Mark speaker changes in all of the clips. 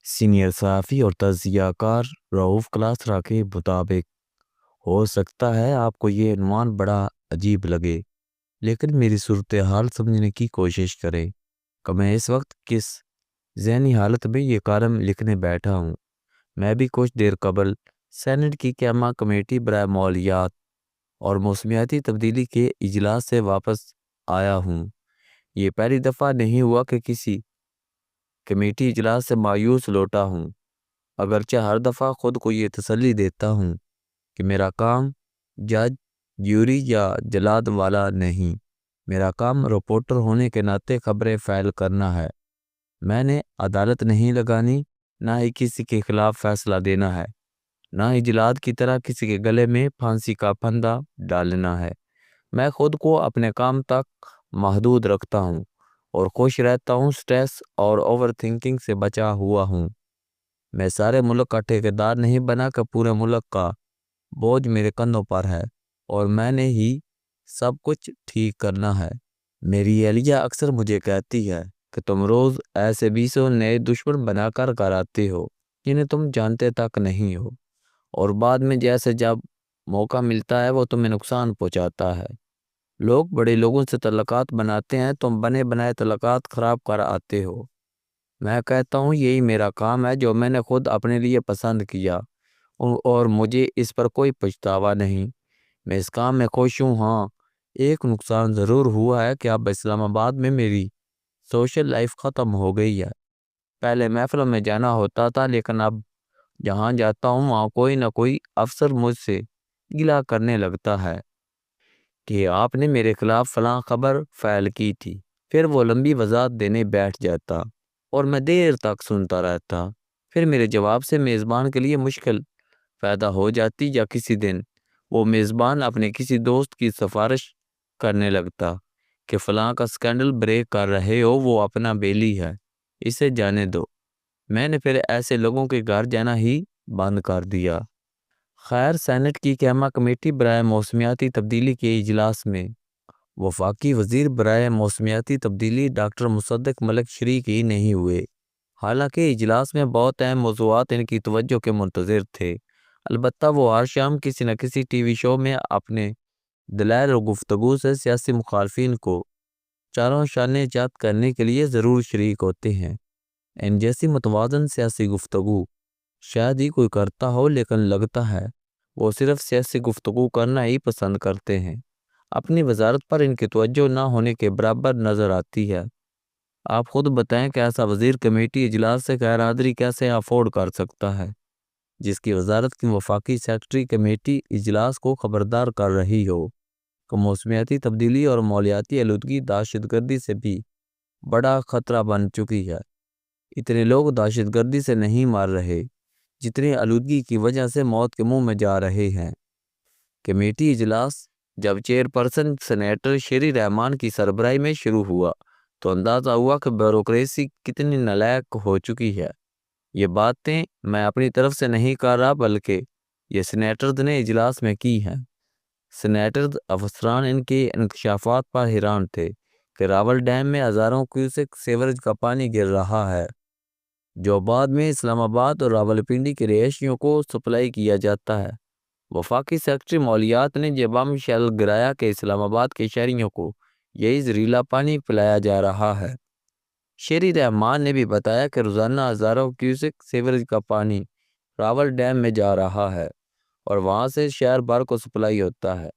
Speaker 1: Senior صحافی اور تجزیہ کار رؤوف کلاسرا کے مطابق، ہو سکتا ہے آپ کو یہ عنوان بڑا عجیب لگے، لیکن میری صورتحال سمجھنے کی کوشش کریں کہ میں اس وقت کس ذہنی حالت میں یہ کالم لکھنے بیٹھا ہوں۔ میں بھی کچھ دیر قبل سینٹ کی قیامہ کمیٹی برائے ماحولیات اور موسمیاتی تبدیلی کے اجلاس سے واپس آیا ہوں۔ یہ پہلی دفعہ نہیں ہوا کہ کسی کمیٹی اجلاس سے مایوس لوٹا ہوں، اگرچہ ہر دفعہ خود کو یہ تسلی دیتا ہوں کہ میرا کام جج، جیوری یا جلاد والا نہیں، میرا کام رپورٹر ہونے کے ناطے خبریں فائل کرنا ہے۔ میں نے عدالت نہیں لگانی، نہ ہی کسی کے خلاف فیصلہ دینا ہے، نہ ہی جلاد کی طرح کسی کے گلے میں پھانسی کا پھندا ڈالنا ہے۔ میں خود کو اپنے کام تک محدود رکھتا ہوں اور خوش رہتا ہوں، سٹریس اور اوور تھنکنگ سے بچا ہوا ہوں۔ میں سارے ملک کا ٹھیکیدار نہیں بنا کہ پورے ملک کا بوجھ میرے کندھوں پر ہے اور میں نے ہی سب کچھ ٹھیک کرنا ہے۔ میری اہلیہ اکثر مجھے کہتی ہے کہ تم روز ایسے 20 نئے دشمن بنا کر آتے ہو جنہیں تم جانتے تک نہیں ہو، اور بعد میں جیسے جب موقع ملتا ہے وہ تمہیں نقصان پہنچاتا ہے۔ لوگ بڑے لوگوں سے تعلقات بناتے ہیں، تم بنے بنائے تعلقات خراب کر آتے ہو۔ میں کہتا ہوں یہی میرا کام ہے جو میں نے خود اپنے لیے پسند کیا، اور مجھے اس پر کوئی پچھتاوا نہیں۔ میں اس کام میں خوش ہوں۔ ہاں، ایک نقصان ضرور ہوا ہے کہ اب اسلام آباد میں میری سوشل لائف ختم ہو گئی ہے۔ پہلے محفلوں میں جانا ہوتا تھا، لیکن اب جہاں جاتا ہوں وہاں کوئی نہ کوئی افسر مجھ سے گلہ کرنے لگتا ہے کہ آپ نے میرے خلاف فلاں خبر فائل کی تھی، پھر وہ لمبی وضاحت دینے بیٹھ جاتا اور میں دیر تک سنتا رہتا۔ پھر میرے جواب سے میزبان کے لیے مشکل پیدا ہو جاتی، یا کسی دن وہ میزبان اپنے کسی دوست کی سفارش کرنے لگتا کہ فلاں کا سکینڈل بریک کر رہے ہو، وہ اپنا بیلی ہے، اسے جانے دو۔ میں نے پھر ایسے لوگوں کے گھر جانا ہی بند کر دیا۔ خیر، سینٹ کی قیامہ کمیٹی برائے موسمیاتی تبدیلی کے اجلاس میں وفاقی وزیر برائے موسمیاتی تبدیلی ڈاکٹر مصدق ملک شریک ہی نہیں ہوئے، حالانکہ اجلاس میں بہت اہم موضوعات ان کی توجہ کے منتظر تھے۔ البتہ وہ ہر شام کسی نہ کسی ٹی وی شو میں اپنے دلائل و گفتگو سے سیاسی مخالفین کو چاروں شانے جات کرنے کے لیے ضرور شریک ہوتے ہیں۔ ان جیسی متوازن سیاسی گفتگو شاید ہی کوئی کرتا ہو، لیکن لگتا ہے وہ صرف سیاسی گفتگو کرنا ہی پسند کرتے ہیں۔ اپنی وزارت پر ان کی توجہ نہ ہونے کے برابر نظر آتی ہے۔ آپ خود بتائیں کہ ایسا وزیر کمیٹی اجلاس سے غیر حاضری کیسے افورڈ کر سکتا ہے، جس کی وزارت کی وفاقی سیکرٹری کمیٹی اجلاس کو خبردار کر رہی ہو کہ موسمیاتی تبدیلی اور ماحولیاتی آلودگی دہشت گردی سے بھی بڑا خطرہ بن چکی ہے۔ اتنے لوگ دہشت گردی سے نہیں مار رہے جتنے آلودگی کی وجہ سے موت کے منہ میں جا رہے ہیں۔ کمیٹی اجلاس جب چیئرپرسن سینیٹر شیری رحمان کی سربراہی میں شروع ہوا تو اندازہ ہوا کہ بیوروکریسی کتنی نالائق ہو چکی ہے۔ یہ باتیں میں اپنی طرف سے نہیں کر رہا، بلکہ یہ سینیٹرز نے اجلاس میں کی ہیں۔ سینیٹرز افسران ان کے انکشافات پر حیران تھے کہ راول ڈیم میں ہزاروں کیوسک سیوریج کا پانی گر رہا ہے، جو بعد میں اسلام آباد اور راولپنڈی کے رہائشیوں کو سپلائی کیا جاتا ہے۔ وفاقی سیکرٹری ماحولیات نے یہ بم شیل گرایا کہ اسلام آباد کے شہریوں کو یہی زہریلا پانی پلایا جا رہا ہے۔ شیری رحمان نے بھی بتایا کہ روزانہ ہزاروں کیوسک سیوریج کا پانی راول ڈیم میں جا رہا ہے اور وہاں سے شہر بھر کو سپلائی ہوتا ہے۔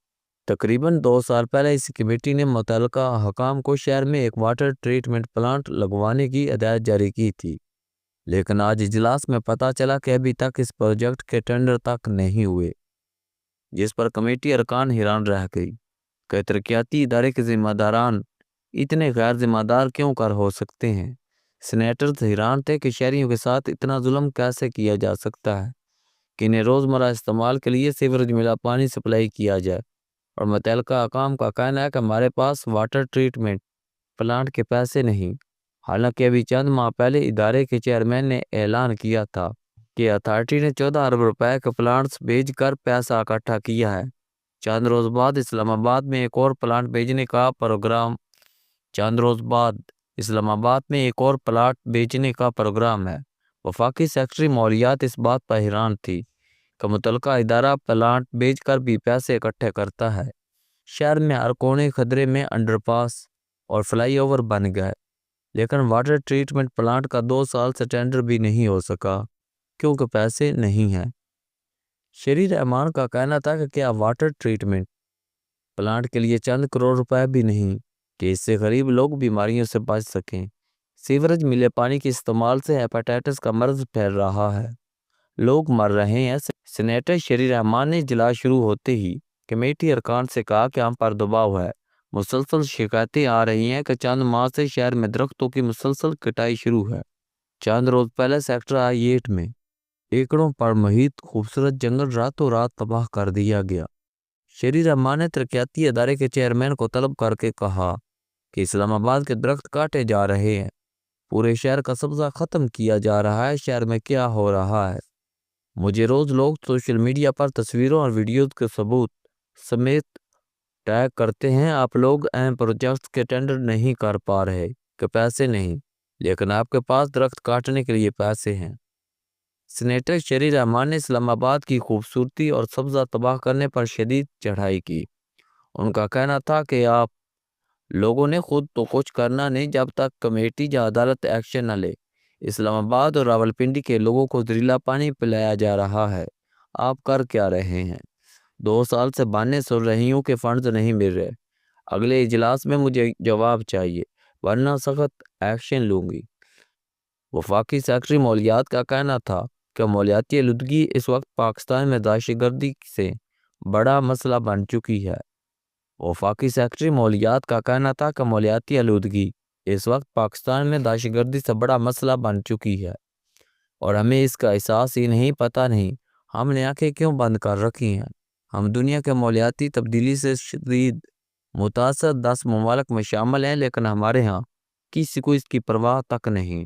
Speaker 1: تقریباً 2 سال پہلے اس کمیٹی نے متعلقہ حکام کو شہر میں ایک واٹر ٹریٹمنٹ پلانٹ لگوانے کی ہدایت جاری کی تھی، لیکن آج اجلاس میں پتہ چلا کہ ابھی تک اس پروجیکٹ کے ٹینڈر تک نہیں ہوئے، جس پر کمیٹی ارکان حیران رہ گئی کہ ترقیاتی ادارے کے ذمہ داران اتنے غیر ذمہ دار کیوں کر ہو سکتے ہیں۔ سینیٹرز حیران تھے کہ شہریوں کے ساتھ اتنا ظلم کیسے کیا جا سکتا ہے کہ انہیں روزمرہ استعمال کے لیے سیوریج ملا پانی سپلائی کیا جائے، اور متعلقہ حکام کا کہنا ہے کہ ہمارے پاس واٹر ٹریٹمنٹ پلانٹ کے پیسے نہیں، حالانکہ ابھی چند ماہ پہلے ادارے کے چیئرمین نے اعلان کیا تھا کہ اتھارٹی نے 14 ارب روپے کے پلانٹس بھیج کر پیسہ اکٹھا کیا ہے۔ چند روز بعد اسلام آباد میں ایک اور پلانٹ بیچنے کا پروگرام ہے، وفاقی سیکرٹری مالیات اس بات پر حیران تھی کہ متعلقہ ادارہ پلانٹ بیچ کر بھی پیسے اکٹھے کرتا ہے۔ شہر میں ہر کونے خطرے میں انڈر پاس اور فلائی اوور بن گئے، لیکن واٹر ٹریٹمنٹ پلانٹ کا 2 سال سے ٹینڈر بھی نہیں ہو سکا کیونکہ پیسے نہیں ہیں۔ شری رحمان کا کہنا تھا کہ کیا واٹر ٹریٹمنٹ پلانٹ کے لیے چند کروڑ روپے بھی نہیں کہ اس سے غریب لوگ بیماریوں سے بچ سکیں۔ سیوریج ملے پانی کے استعمال سے ہیپاٹائٹس کا مرض پھیل رہا ہے، لوگ مر رہے ہیں۔ سینیٹر شری رحمان نے اجلاس شروع ہوتے ہی کمیٹی ارکان سے کہا کہ ہم پر دباؤ ہے، مسلسل شکایتیں آ رہی ہیں کہ چند ماہ سے شہر میں درختوں کی مسلسل کٹائی شروع ہے۔ چند روز پہلے سیکٹر I-8 میں ایکڑوں پر محیط خوبصورت جنگل راتوں رات تباہ کر دیا گیا۔ شری رحمان نے ترقیاتی ادارے کے چیئرمین کو طلب کر کے کہا کہ اسلام آباد کے درخت کاٹے جا رہے ہیں، پورے شہر کا سبزہ ختم کیا جا رہا ہے، شہر میں کیا ہو رہا ہے؟ مجھے روز لوگ سوشل میڈیا پر تصویروں اور ویڈیوز کے ثبوت سمیت ٹیگ کرتے ہیں، آپ لوگ اہم پروجیکٹس کے ٹینڈر نہیں کر پا رہے کہ پیسے نہیں، لیکن آپ کے پاس درخت کاٹنے کے لیے پیسے ہیں۔ سینیٹر شری رحمان نے اسلام آباد کی خوبصورتی اور سبزہ تباہ کرنے پر شدید چڑھائی کی۔ ان کا کہنا تھا کہ آپ لوگوں نے خود تو کچھ کرنا نہیں جب تک کمیٹی یا عدالت ایکشن نہ لے۔ اسلام آباد اور راولپنڈی کے لوگوں کو زہریلا پانی پلایا جا رہا ہے، آپ کر کیا رہے ہیں؟ 2 سال سے باننے سن رہی ہوں کہ فنڈز نہیں مل رہے، اگلے اجلاس میں مجھے جواب چاہیے ورنہ سخت ایکشن لوں گی۔ وفاقی سیکرٹری مالیات کا کہنا تھا کہ مالیاتی آلودگی اس وقت پاکستان میں دہشت گردی سے بڑا مسئلہ بن چکی ہے۔ وفاقی سیکرٹری مالیات کا کہنا تھا کہ مالیاتی آلودگی اس وقت پاکستان میں دہشت گردی سے بڑا مسئلہ بن چکی ہے اور ہمیں اس کا احساس ہی نہیں، پتہ نہیں ہم نے آنکھیں کیوں بند کر رکھی ہیں۔ ہم دنیا کے مالیاتی تبدیلی سے شدید متاثر 10 ممالک میں شامل ہیں، لیکن ہمارے ہاں کسی کو اس کی پرواہ تک نہیں۔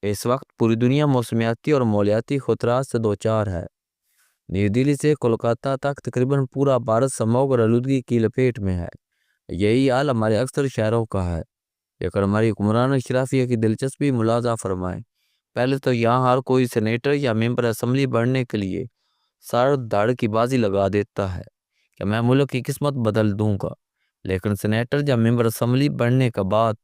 Speaker 1: اس وقت پوری دنیا موسمیاتی اور مالیاتی خطرات سے دوچار ہے۔ نئی دہلی سے کولکاتہ تک تقریباً پورا بھارت سموگ اور آلودگی کی لپیٹ میں ہے۔ یہی حال ہمارے اکثر شہروں کا ہے، لیکن ہماری حکمران اشرافیہ کی دلچسپی ملاحظہ فرمائیں۔ پہلے تو یہاں ہر کوئی سینیٹر یا ممبر اسمبلی بڑھنے کے لیے سر دھڑ کی بازی لگا دیتا ہے کہ میں ملک کی قسمت بدل دوں گا، لیکن سینیٹر یا ممبر اسمبلی بڑھنے کے بعد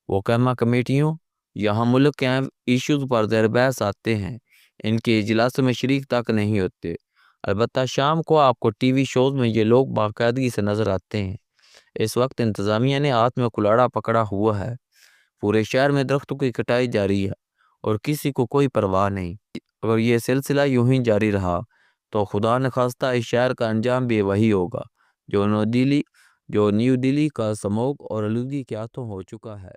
Speaker 1: وہ قائمہ کمیٹیوں یہاں ملک کے اہم ایشوز پر زیر بحث آتے ہیں، ان کے اجلاسوں میں شریک تک نہیں ہوتے۔ البتہ شام کو آپ کو ٹی وی شوز میں یہ لوگ باقاعدگی سے نظر آتے ہیں۔ اس وقت انتظامیہ نے ہاتھ میں کلاڑا پکڑا ہوا ہے، پورے شہر میں درختوں کی کٹائی جاری ہے اور کسی کو کوئی پرواہ نہیں۔ اگر یہ سلسلہ یوں ہی جاری رہا تو خدا نخواستہ اس شہر کا انجام بھی وہی ہوگا جو نیو دہلی کا سموگ اور آلودگی کے ہاتھوں ہو چکا ہے۔